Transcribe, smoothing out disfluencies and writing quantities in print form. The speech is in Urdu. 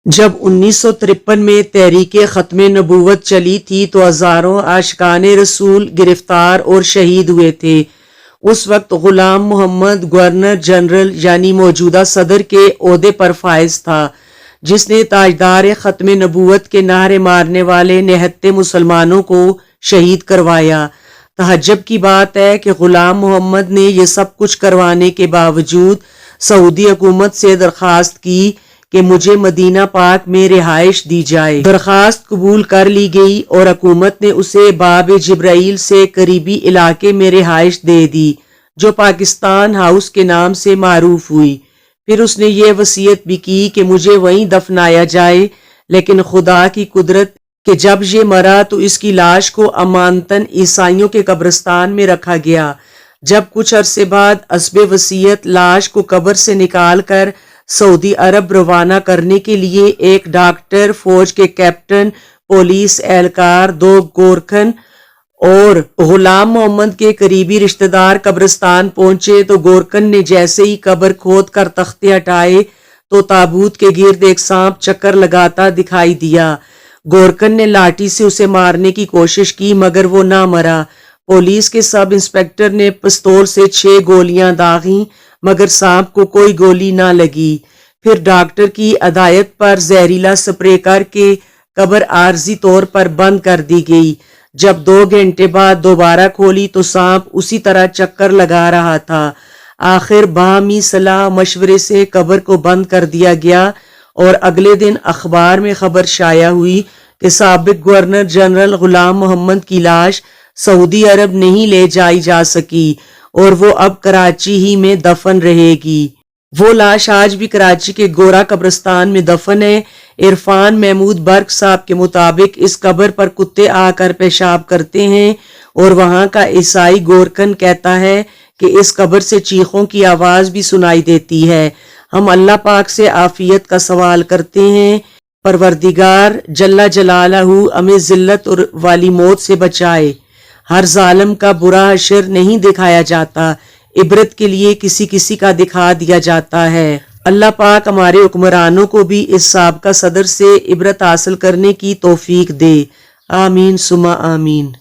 جب 1953 میں تحریک ختم نبوت چلی تھی تو ہزاروں عاشقان رسول گرفتار اور شہید ہوئے تھے۔ اس وقت غلام محمد گورنر جنرل یعنی موجودہ صدر کے عہدے پر فائز تھا، جس نے تاجدار ختم نبوت کے نعرے مارنے والے نہتے مسلمانوں کو شہید کروایا۔ تعجب کی بات ہے کہ غلام محمد نے یہ سب کچھ کروانے کے باوجود سعودی حکومت سے درخواست کی کہ مجھے مدینہ پاک میں رہائش دی جائے۔ درخواست قبول کر لی گئی اور حکومت نے اسے باب جبرائیل سے قریبی علاقے میں رہائش دے دی، جو پاکستان ہاؤس کے نام سے معروف ہوئی۔ پھر اس نے یہ وصیت بھی کی کہ مجھے وہیں دفنایا جائے، لیکن خدا کی قدرت کہ جب یہ مرا تو اس کی لاش کو امانتاً عیسائیوں کے قبرستان میں رکھا گیا۔ جب کچھ عرصے بعد حسب وصیت لاش کو قبر سے نکال کر سعودی عرب روانہ کرنے کے لیے ایک ڈاکٹر، فوج کے کیپٹن، پولیس اہلکار، 2 گورکھن اور غلام محمد کے قریبی رشتہ دار قبرستان پہنچے تو گورکھن نے جیسے ہی قبر کھود کر تختے ہٹائے تو تابوت کے گرد ایک سانپ چکر لگاتا دکھائی دیا۔ گورکھن نے لاٹھی سے اسے مارنے کی کوشش کی مگر وہ نہ مرا۔ پولیس کے سب انسپکٹر نے پستول سے 6 گولیاں داغیں مگر سانپ کو کوئی گولی نہ لگی۔ پھر ڈاکٹر کی ہدایت پر زہریلا سپرے کر کے قبر عارضی طور پر بند کر دی گئی۔ جب 2 گھنٹے بعد دوبارہ کھولی تو سانپ اسی طرح چکر لگا رہا تھا۔ آخر باہمی صلاح مشورے سے قبر کو بند کر دیا گیا اور اگلے دن اخبار میں خبر شائع ہوئی کہ سابق گورنر جنرل غلام محمد کی لاش سعودی عرب نہیں لے جائی جا سکی اور وہ اب کراچی ہی میں دفن رہے گی۔ وہ لاش آج بھی کراچی کے گورا قبرستان میں دفن ہے۔ عرفان محمود برق صاحب کے مطابق اس قبر پر کتے آ کر پیشاب کرتے ہیں اور وہاں کا عیسائی گورکھن کہتا ہے کہ اس قبر سے چیخوں کی آواز بھی سنائی دیتی ہے۔ ہم اللہ پاک سے عافیت کا سوال کرتے ہیں، پروردگار جل جلالہ ہمیں ذلت اور والی موت سے بچائے۔ ہر ظالم کا برا حشر نہیں دکھایا جاتا، عبرت کے لیے کسی کسی کا دکھا دیا جاتا ہے۔ اللہ پاک ہمارے حکمرانوں کو بھی اس سابقہ صدر سے عبرت حاصل کرنے کی توفیق دے۔ آمین ثم آمین۔